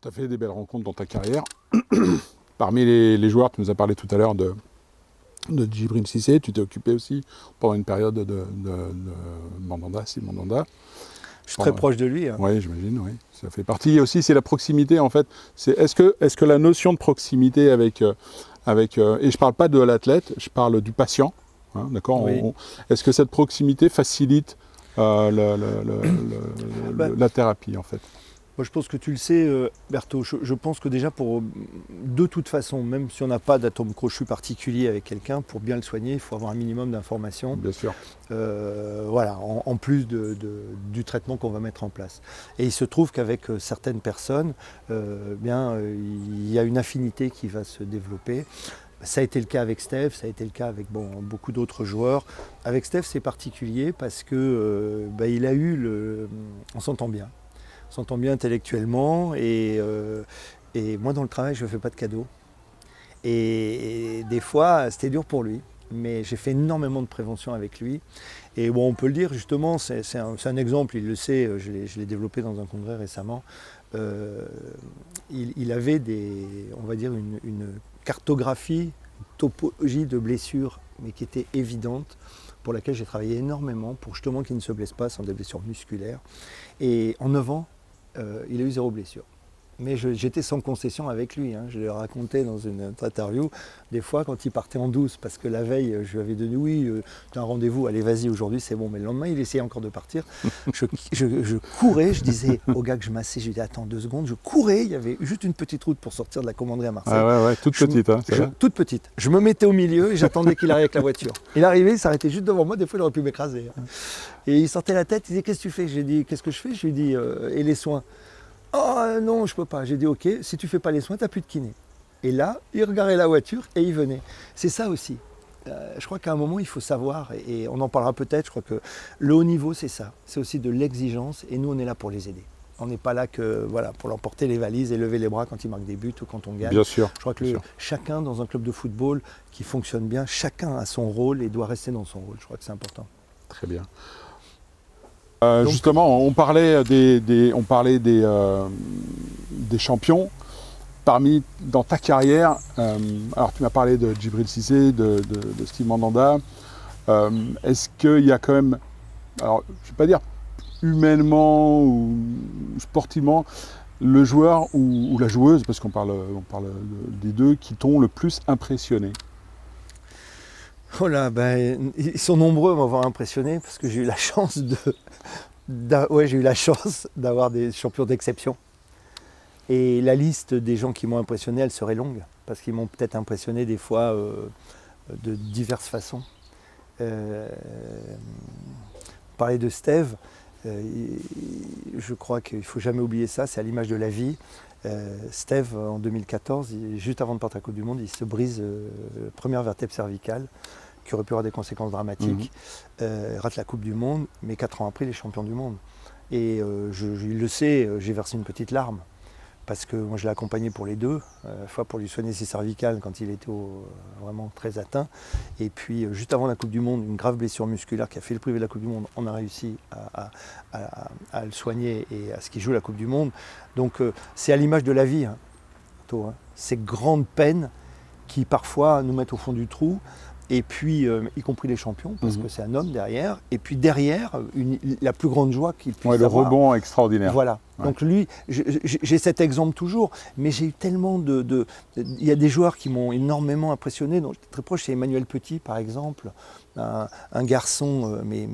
Tu as fait des belles rencontres dans ta carrière. Parmi les joueurs, tu nous as parlé tout à l'heure de Djibril Cissé. Tu t'es occupé aussi pendant une période de Mandanda, si Mandanda. Je suis très proche de lui. Hein. Oui, j'imagine, oui. Ça fait partie aussi, c'est la proximité en fait. Est-ce que la notion de proximité avec et je parle pas de l'athlète, je parle du patient, hein, d'accord. Oui. Est-ce que cette proximité facilite la thérapie en fait? Moi, je pense que tu le sais, Berthaud. Je pense que déjà, de toute façon, même si on n'a pas d'atome crochu particulier avec quelqu'un, pour bien le soigner, il faut avoir un minimum d'informations. Bien sûr. Voilà, en plus du traitement qu'on va mettre en place. Et il se trouve qu'avec certaines personnes, il y a une affinité qui va se développer. Ça a été le cas avec Steph, ça a été le cas avec beaucoup d'autres joueurs. Avec Steph, c'est particulier parce que il a eu on s'entend bien. On s'entend bien intellectuellement et moi dans le travail je ne fais pas de cadeaux. Et des fois c'était dur pour lui, mais j'ai fait énormément de prévention avec lui. Et on peut le dire justement, c'est un exemple, il le sait, je l'ai développé dans un congrès récemment. Il avait on va dire une cartographie, une topologie de blessures, mais qui était évidente, pour laquelle j'ai travaillé énormément pour justement qu'il ne se blesse pas sans des blessures musculaires. Et en 9 ans, il a eu 0 blessure. Mais j'étais sans concession avec lui. Hein. Je l'ai raconté dans une interview, des fois quand il partait en douce, parce que la veille, je lui avais donné, tu as un rendez-vous, allez vas-y aujourd'hui, c'est bon. Mais le lendemain, il essayait encore de partir. Je courais, je disais au gars que je massais, je lui disais attends 2 secondes, je courais, il y avait juste une petite route pour sortir de la commanderie à Marseille. Ah ouais, toute petite. Hein, toute petite. Je me mettais au milieu et j'attendais qu'il arrive avec la voiture. Il arrivait, il s'arrêtait juste devant moi, des fois il aurait pu m'écraser. Hein. Et il sortait la tête, il disait qu'est-ce que tu fais? J'ai dit qu'est-ce que je fais? Je lui ai dit et les soins? Oh non, je peux pas. J'ai dit ok, si tu fais pas les soins, tu n'as plus de kiné. Et là, il regardait la voiture et il venait. C'est ça aussi. Je crois qu'à un moment, il faut savoir, et on en parlera peut-être, je crois que le haut niveau, c'est ça. C'est aussi de l'exigence, et nous, on est là pour les aider. On n'est pas là pour leur porter les valises et lever les bras quand ils marquent des buts ou quand on gagne. Bien sûr. Je crois que chacun dans un club de football qui fonctionne bien, chacun a son rôle et doit rester dans son rôle. Je crois que c'est important. Très bien. Donc, justement, on parlait des champions. Dans ta carrière, alors tu m'as parlé de Djibril Cissé, de Steve Mandanda. Est-ce qu'il y a quand même, alors je ne vais pas dire humainement ou sportivement, le joueur ou la joueuse, parce qu'on parle des deux, qui t'ont le plus impressionné? Oh là, ils sont nombreux à m'avoir impressionné parce que j'ai eu la chance d'avoir des champions d'exception. Et la liste des gens qui m'ont impressionné, elle serait longue, parce qu'ils m'ont peut-être impressionné des fois de diverses façons. Parler de Steve, je crois qu'il ne faut jamais oublier ça, c'est à l'image de la vie. Steve, en 2014, juste avant de partir à la Coupe du Monde, il se brise la première vertèbre cervicale, qui aurait pu avoir des conséquences dramatiques. Rate la Coupe du Monde, mais 4 ans après, il est champion du monde. Et il le sait, j'ai versé une petite larme. Parce que moi je l'ai accompagné pour les deux, à la fois pour lui soigner ses cervicales quand il était vraiment très atteint, et puis juste avant la Coupe du Monde, une grave blessure musculaire qui a fait le priver de la Coupe du Monde, on a réussi à le soigner et à ce qu'il joue la Coupe du Monde. Donc c'est à l'image de la vie, hein, ces grandes peines qui parfois nous mettent au fond du trou, et puis y compris les champions, parce que c'est un homme derrière, et puis derrière, la plus grande joie qu'il puisse avoir. Le rebond extraordinaire. Voilà. Ouais. Donc lui, j'ai cet exemple toujours, mais j'ai eu tellement il y a des joueurs qui m'ont énormément impressionné, dont j'étais très proche, c'est Emmanuel Petit par exemple, un garçon mais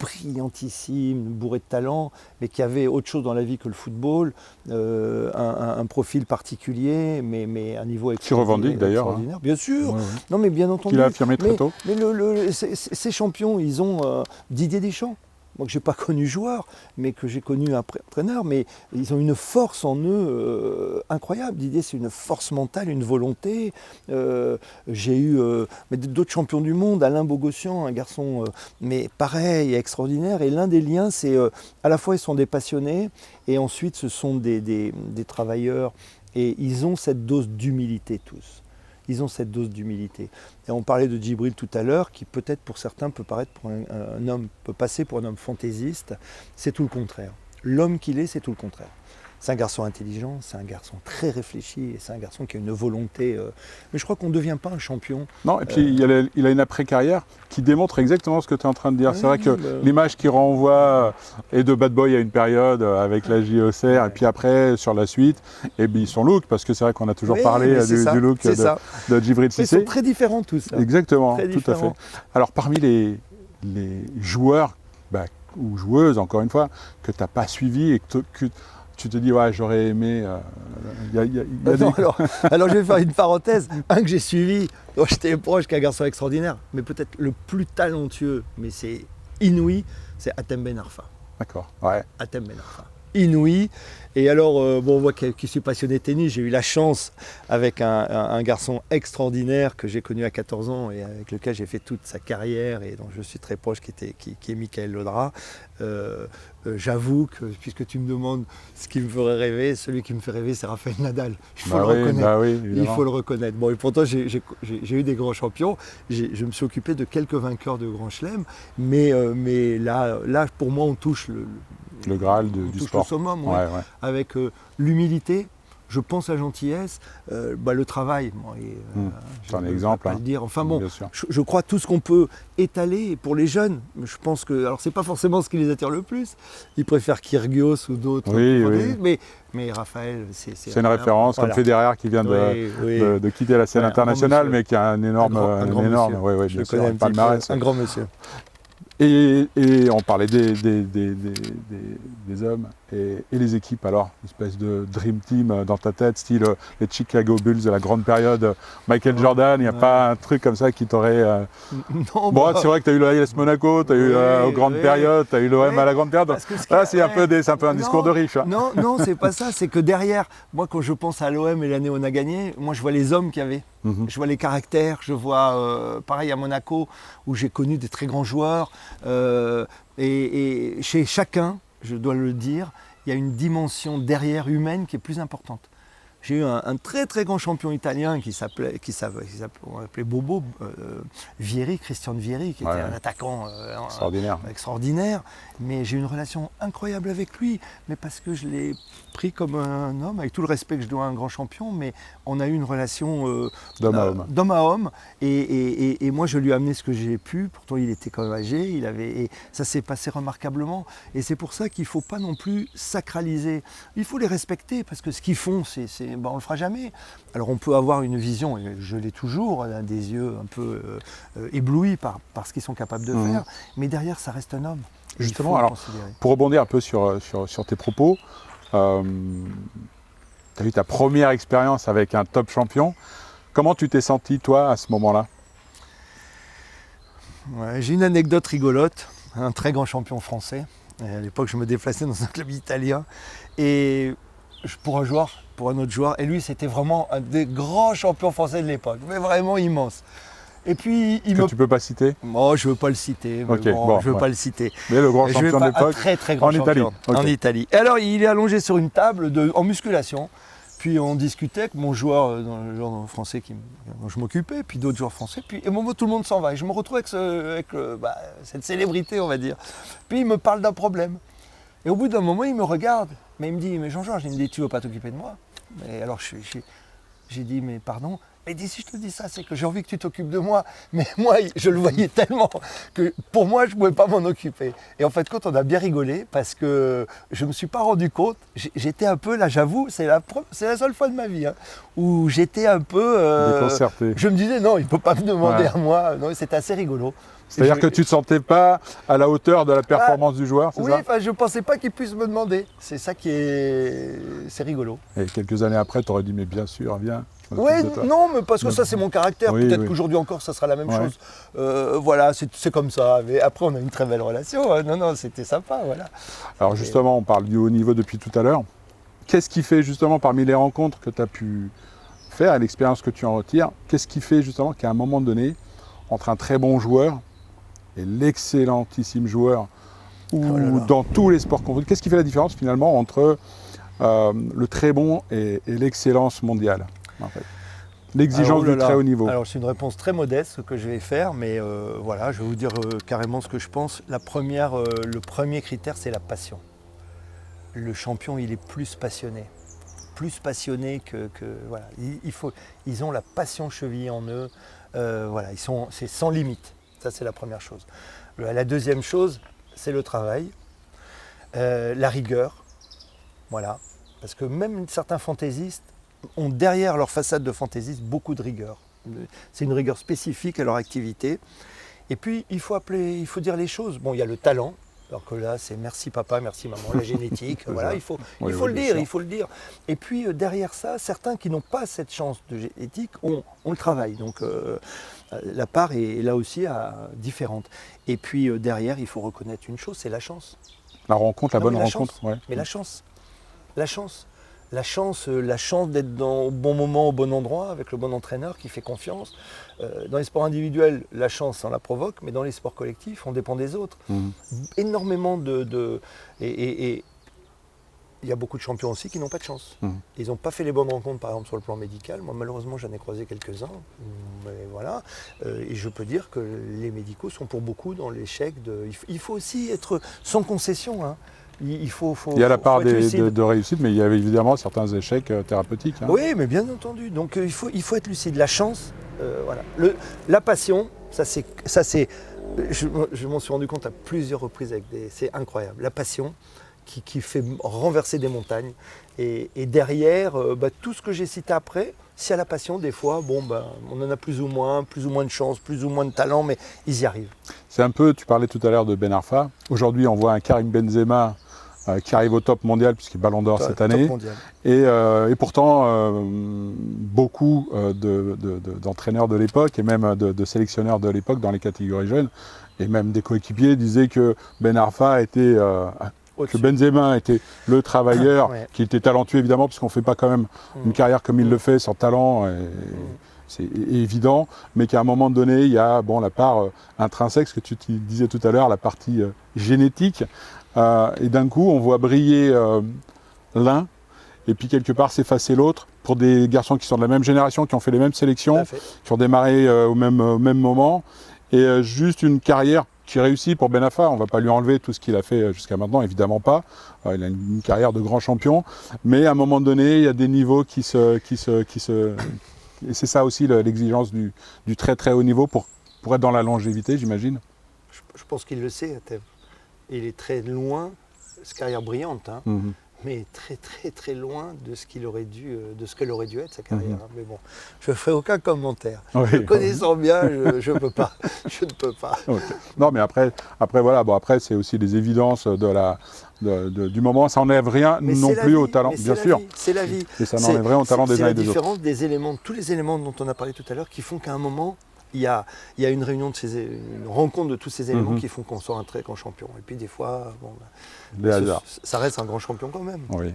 brillantissime, bourré de talent, mais qui avait autre chose dans la vie que le football, un profil particulier, mais un niveau extraordinaire. Qui revendique d'ailleurs. Hein. Bien sûr, non mais bien entendu. Qu'il a affirmé très tôt. Mais ces champions, ils ont Didier Deschamps. Moi que je n'ai pas connu joueur, mais que j'ai connu entraîneur, mais ils ont une force en eux incroyable. Didier, c'est une force mentale, une volonté. J'ai eu d'autres champions du monde, Alain Bogossian, un garçon, mais pareil, extraordinaire. Et l'un des liens, c'est à la fois ils sont des passionnés, et ensuite ce sont des travailleurs, et ils ont cette dose d'humilité tous. Ils ont cette dose d'humilité. Et on parlait de Djibril tout à l'heure, qui peut-être pour certains peut paraître pour peut passer pour un homme fantaisiste. C'est tout le contraire. L'homme qu'il est, c'est tout le contraire. C'est un garçon intelligent, c'est un garçon très réfléchi, et c'est un garçon qui a une volonté. Mais je crois qu'on ne devient pas un champion. Non, et puis il a une après-carrière qui démontre exactement ce que tu es en train de dire. Oui, C'est vrai que l'image qu'il renvoie est de Bad Boy à une période avec la JOCR, et puis après, sur la suite, et puis son look, parce que c'est vrai qu'on a toujours parlé du look de Djibril Cissé. Ils sont très différents tous. Exactement, très tout à fait. Alors parmi les joueurs ou joueuses, encore une fois, que tu n'as pas suivi et que tu te dis, ouais, j'aurais aimé. Alors je vais faire une parenthèse. Un que j'ai suivi, dont j'étais proche, qui est un garçon extraordinaire, mais peut-être le plus talentueux, mais c'est inouï, c'est Hatem Ben Arfa. D'accord, ouais. Hatem Ben Arfa. Inouï. Et alors, bon, moi qui suis passionné de tennis, j'ai eu la chance avec un garçon extraordinaire que j'ai connu à 14 ans et avec lequel j'ai fait toute sa carrière et dont je suis très proche, qui est Mickaël Laudrat. J'avoue que, puisque tu me demandes ce qui me ferait rêver, celui qui me fait rêver, c'est Raphaël Nadal. Il faut le reconnaître. Il faut le reconnaître. Bon, et pourtant, j'ai eu des grands champions. Je me suis occupé de quelques vainqueurs de Grand Chelem. Mais là, pour moi, on touche le Graal du sport. Le summum, avec l'humilité, je pense la gentillesse, le travail. C'est un exemple. Pas le dire. Enfin bon, je crois tout ce qu'on peut étaler pour les jeunes. Je pense que, alors c'est pas forcément ce qui les attire le plus. Ils préfèrent Kyrgios ou d'autres. Mais Raphaël, c'est une référence, comme Federer qui vient de quitter la scène internationale, mais qui a un énorme, un grand monsieur. Et on parlait des hommes et les équipes, alors, une espèce de dream team dans ta tête, style les Chicago Bulls de la grande période, Michael Jordan, il n'y a pas un truc comme ça qui t'aurait... Bon, c'est vrai que tu as eu le AS Monaco, tu as eu aux grandes périodes, tu as eu l'OM à la grande période. Là, c'est un peu un discours de riche. Hein. Non, c'est pas ça, c'est que derrière, moi quand je pense à l'OM et l'année où on a gagné, moi je vois les hommes qu'il y avait. Je vois les caractères, je vois, pareil à Monaco, où j'ai connu des très grands joueurs. Et chez chacun, je dois le dire, il y a une dimension derrière humaine qui est plus importante. J'ai eu un très très grand champion italien qui s'appelait Bobo, Vieri, Christian Vieri, qui était un attaquant extraordinaire. Mais j'ai eu une relation incroyable avec lui, mais parce que je l'ai pris comme un homme, avec tout le respect que je dois à un grand champion, mais on a eu une relation d'homme à homme. Et moi je lui ai amené ce que j'ai pu, pourtant il était quand même âgé, et ça s'est passé remarquablement. Et c'est pour ça qu'il ne faut pas non plus sacraliser, il faut les respecter, parce que ce qu'ils font, on ne le fera jamais. Alors on peut avoir une vision, et je l'ai toujours, des yeux un peu éblouis par ce qu'ils sont capables de faire, mais derrière ça reste un homme. Justement, alors, pour rebondir un peu sur tes propos, tu as eu ta première expérience avec un top champion. Comment tu t'es senti, toi, à ce moment-là ? J'ai une anecdote rigolote. Un très grand champion français. À l'époque, je me déplaçais dans un club italien. Et pour un autre joueur, et lui, c'était vraiment un des grands champions français de l'époque. Mais vraiment immense. Et puis, tu peux pas citer ? Moi, je veux pas le citer. Mais je veux pas le citer. Mais le grand champion de l'époque, très très grand champion en Italie. Et alors, il est allongé sur une table en musculation. Puis on discutait avec mon joueur, le joueur français dont je m'occupais, puis d'autres joueurs français. Puis au moment où tout le monde s'en va, et je me retrouve avec cette célébrité, on va dire. Puis il me parle d'un problème. Et au bout d'un moment, il me regarde, mais il me dit, mais Jean-Georges, il me dit, tu veux pas t'occuper de moi ? Et alors j'ai dit, mais pardon ? Mais dis, si je te dis ça, c'est que j'ai envie que tu t'occupes de moi. Mais moi, je le voyais tellement que pour moi, je ne pouvais pas m'en occuper. Et en fait, quand on a bien rigolé, parce que je ne me suis pas rendu compte, j'étais un peu, là j'avoue, c'est la seule fois de ma vie, où j'étais un peu... je me disais, non, il ne peut pas me demander à moi. Non, c'était assez rigolo. C'est-à-dire que tu ne te sentais pas à la hauteur de la performance du joueur, c'est ça ? Oui, je ne pensais pas qu'il puisse me demander. C'est ça c'est rigolo. Et quelques années après, tu aurais dit, mais bien sûr, viens. Oui, non, mais parce que ça c'est mon caractère. Peut-être qu'aujourd'hui encore ça sera la même chose. Voilà, c'est comme ça. Mais après on a une très belle relation. Non, c'était sympa, voilà. Alors justement, on parle du haut niveau depuis tout à l'heure. Qu'est-ce qui fait justement parmi les rencontres que tu as pu faire et l'expérience que tu en retires, qu'est-ce qui fait justement qu'à un moment donné, entre un très bon joueur et l'excellentissime joueur, ou dans tous les sports confondus, qu'est-ce qui fait la différence finalement entre le très bon et l'excellence mondiale ? En fait. L'exigence du très haut niveau. Alors c'est une réponse très modeste que je vais faire, mais voilà, je vais vous dire carrément ce que je pense. Le premier critère, c'est la passion. le champion, il est plus passionné. Plus passionné que voilà. Ils ont la passion chevillée en eux. Voilà, c'est sans limite. Ça, c'est la première chose. La deuxième chose, c'est le travail, la rigueur. Voilà. Parce que même certains fantaisistes ont derrière leur façade de fantaisiste beaucoup de rigueur. C'est une rigueur spécifique à leur activité. Et puis, il faut dire les choses. Bon, il y a le talent. Alors que là, c'est merci papa, merci maman, la génétique. Voilà, il faut le dire. Et puis, derrière ça, certains qui n'ont pas cette chance de génétique ont le travail. Donc, la part est là aussi différente. Et puis, derrière, il faut reconnaître une chose, c'est la chance. La rencontre, la bonne rencontre. Ouais. Mais la chance. La chance d'être au bon moment, au bon endroit, avec le bon entraîneur qui fait confiance. Dans les sports individuels, la chance, on la provoque, mais dans les sports collectifs, on dépend des autres. Énormément et il y a beaucoup de champions aussi qui n'ont pas de chance. Ils n'ont pas fait les bonnes rencontres, par exemple, sur le plan médical. Moi, malheureusement, j'en ai croisé quelques-uns. Mais voilà. Et je peux dire que les médicaux sont pour beaucoup dans l'échec. Il faut aussi être sans concession. Hein. Il y a la part de réussite, mais il y a évidemment certains échecs thérapeutiques. Hein. Oui, mais bien entendu. Donc il faut être lucide. La chance, voilà. La passion, ça c'est. Je m'en suis rendu compte à plusieurs reprises c'est incroyable. La passion qui fait renverser des montagnes. Et derrière, tout ce que j'ai cité après, s'il y a la passion, des fois, on en a plus ou moins de chance, plus ou moins de talent, mais ils y arrivent. C'est un peu, tu parlais tout à l'heure de Ben Arfa. Aujourd'hui, on voit un Karim Benzema qui arrive au top mondial, puisqu'il est Ballon d'Or cette année. Et pourtant, beaucoup d'entraîneurs de l'époque, et même de sélectionneurs de l'époque dans les catégories jeunes, et même des coéquipiers disaient que Ben Arfa était... que Benzema était le travailleur, qui était talentueux évidemment, puisqu'on ne fait pas quand même une carrière comme il le fait sans talent, c'est évident, mais qu'à un moment donné, il y a la part intrinsèque, ce que tu disais tout à l'heure, la partie génétique, et d'un coup on voit briller l'un, et puis quelque part s'effacer l'autre, pour des garçons qui sont de la même génération, qui ont fait les mêmes sélections, qui ont démarré au même moment, et juste une carrière qui réussit pour Ben Arfa. On ne va pas lui enlever tout ce qu'il a fait jusqu'à maintenant, évidemment pas. Il a une carrière de grand champion, mais à un moment donné, il y a des niveaux qui se et c'est ça aussi l'exigence du très très haut niveau pour être dans la longévité, j'imagine. Je pense qu'il le sait, Thèbes. Il est très loin, c'est carrière brillante, hein, mais très très très loin de ce qu'elle aurait dû être sa carrière. Mais bon, je ne ferai aucun commentaire. Le connaissant bien, je ne peux pas. Je ne peux pas. Non, mais après voilà. Après c'est aussi les évidences du moment. Ça n'enlève rien non plus au talent, bien sûr. C'est la vie. Et ça n'enlève rien au talent des uns et des autres. C'est la différence des éléments, tous les éléments dont on a parlé tout à l'heure, qui font qu'à un moment, il y a une réunion une rencontre de tous ces éléments qui font qu'on sort un très grand champion. Et puis des fois, ça reste un grand champion quand même. Oui.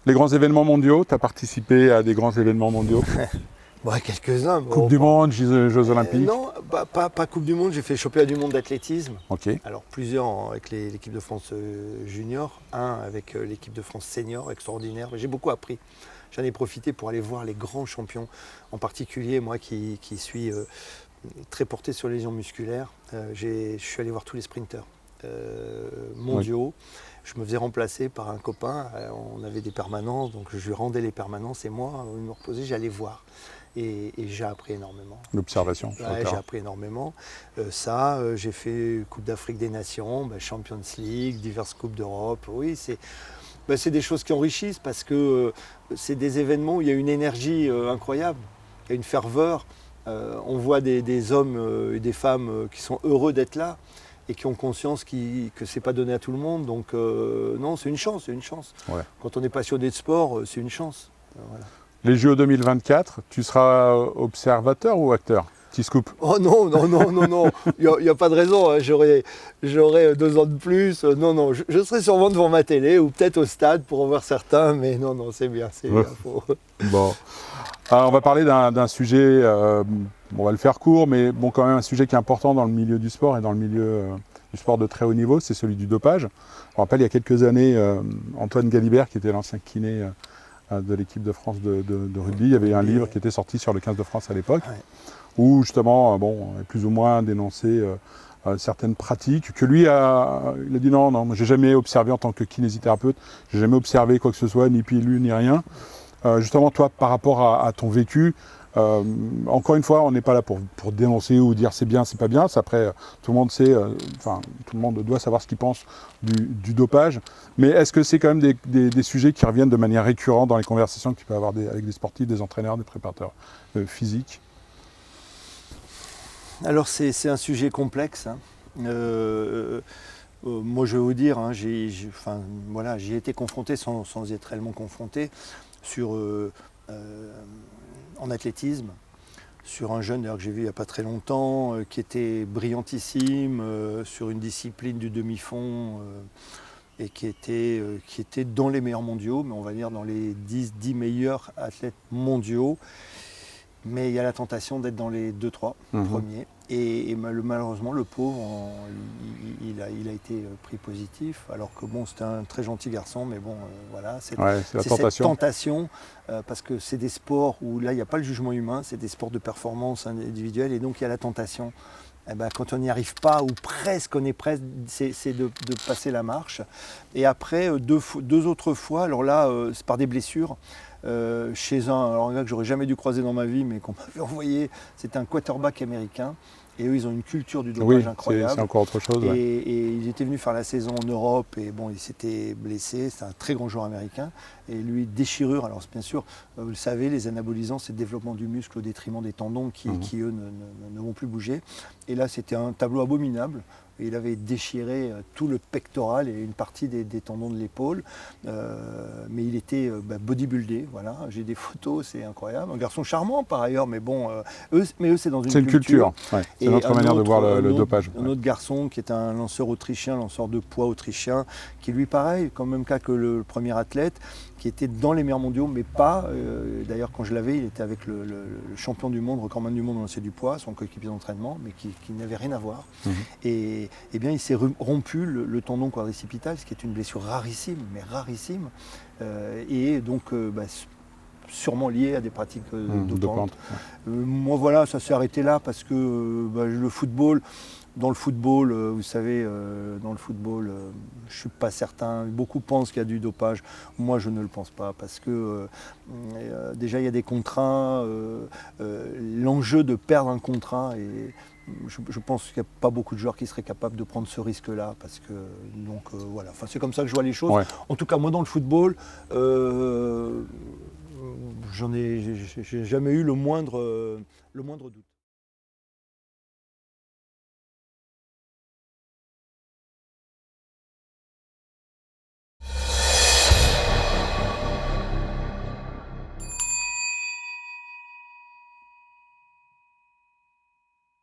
Les grands événements mondiaux, tu as participé à des grands événements mondiaux? Quelques-uns. Coupe du Monde, Jeux Olympiques? Non, pas Coupe du Monde, j'ai fait championnat du monde d'athlétisme. Okay. Alors plusieurs avec l'équipe de France junior, un avec l'équipe de France senior, extraordinaire. J'ai beaucoup appris. J'en ai profité pour aller voir les grands champions, en particulier moi qui suis très porté sur les lésions musculaires. Je suis allé voir tous les sprinteurs mondiaux. Je me faisais remplacer par un copain. On avait des permanences, donc je lui rendais les permanences et moi, il me reposait, j'allais voir. Et j'ai appris énormément. L'observation. J'ai appris énormément. J'ai fait Coupe d'Afrique des Nations, Champions League, diverses Coupes d'Europe. Oui, c'est des choses qui enrichissent parce que c'est des événements où il y a une énergie incroyable, il y a une ferveur. On voit des hommes et des femmes qui sont heureux d'être là et qui ont conscience que ce n'est pas donné à tout le monde. Donc non, c'est une chance. Ouais. Quand on est passionné de sport, c'est une chance. Voilà. Les Jeux 2024, tu seras observateur ou acteur? Petit scoop. Oh non, il n'y a pas de raison, hein. J'aurai 2 ans de plus. Non, je serai sûrement devant ma télé ou peut-être au stade pour en voir certains, mais non, c'est bien. Bon. On va parler d'un sujet, on va le faire court, mais quand même un sujet qui est important dans le milieu du sport et dans le milieu du sport de très haut niveau, c'est celui du dopage. Je me rappelle, il y a quelques années, Antoine Galibert, qui était l'ancien kiné de l'équipe de France de rugby, il y avait un livre qui était sorti sur le 15 de France à l'époque, où justement, plus ou moins dénoncé certaines pratiques, que lui il a dit non, moi j'ai jamais observé en tant que kinésithérapeute, j'ai jamais observé quoi que ce soit, ni pilule, ni rien. Justement, toi, par rapport à ton vécu, encore une fois, on n'est pas là pour dénoncer ou dire c'est bien, c'est pas bien. Après, tout le monde sait, tout le monde doit savoir ce qu'il pense du dopage. Mais est-ce que c'est quand même des sujets qui reviennent de manière récurrente dans les conversations que tu peux avoir avec des sportifs, des entraîneurs, des préparateurs physiques? Alors c'est un sujet complexe, hein. Moi je vais vous dire, hein, j'y ai été confronté sans y être réellement confronté en athlétisme, sur un jeune que j'ai vu il n'y a pas très longtemps, qui était brillantissime, sur une discipline du demi-fond, et qui était dans les meilleurs mondiaux, mais on va dire dans les 10 meilleurs athlètes mondiaux. Mais il y a la tentation d'être dans les 2-3 premiers. Et malheureusement, le pauvre, il a été pris positif. Alors que bon, c'était un très gentil garçon, mais bon, voilà. C'est cette tentation, parce que c'est des sports où là, il n'y a pas le jugement humain, c'est des sports de performance individuelle. Et donc, il y a la tentation. Eh ben, quand on n'y arrive pas, ou presque, on est presque, c'est de passer la marche. Et après, deux autres fois, alors là, c'est par des blessures. Chez un gars que j'aurais jamais dû croiser dans ma vie, mais qu'on m'avait envoyé, c'était un quarterback américain. Et eux, ils ont une culture du dopage incroyable. C'est encore autre chose. Et ils étaient venus faire la saison en Europe, et bon, il s'était blessé. C'est un très grand joueur américain. Et lui, déchirure. Alors, bien sûr, vous le savez, les anabolisants, c'est le développement du muscle au détriment des tendons qui eux, ne vont plus bouger. Et là, c'était un tableau abominable. Et il avait déchiré tout le pectoral et une partie des tendons de l'épaule. Mais il était bodybuildé, voilà. J'ai des photos, c'est incroyable. Un garçon charmant par ailleurs, mais bon, eux c'est dans une culture. Ouais. C'est notre manière de voir le dopage. Un autre garçon qui est un lanceur autrichien, lanceur de poids autrichien, qui lui pareil, quand même cas que le premier athlète, qui était dans les meilleurs mondiaux, mais pas, d'ailleurs quand je l'avais, il était avec le champion du monde, recordman du monde au lancer du poids, son coéquipier d'entraînement, mais qui n'avait rien à voir. Et bien il s'est rompu le tendon quadricipital, ce qui est une blessure rarissime, mais rarissime, et donc sûrement lié à des pratiques dopantes. Moi voilà, ça s'est arrêté là parce que le football, dans le football, vous savez, je suis pas certain. Beaucoup pensent qu'il y a du dopage. Moi, je ne le pense pas parce que déjà il y a des contrats. L'enjeu de perdre un contrat, et je pense qu'il n'y a pas beaucoup de joueurs qui seraient capables de prendre ce risque-là, parce que voilà. Enfin, c'est comme ça que je vois les choses. Ouais. En tout cas, moi, dans le football. J'ai jamais eu le moindre doute.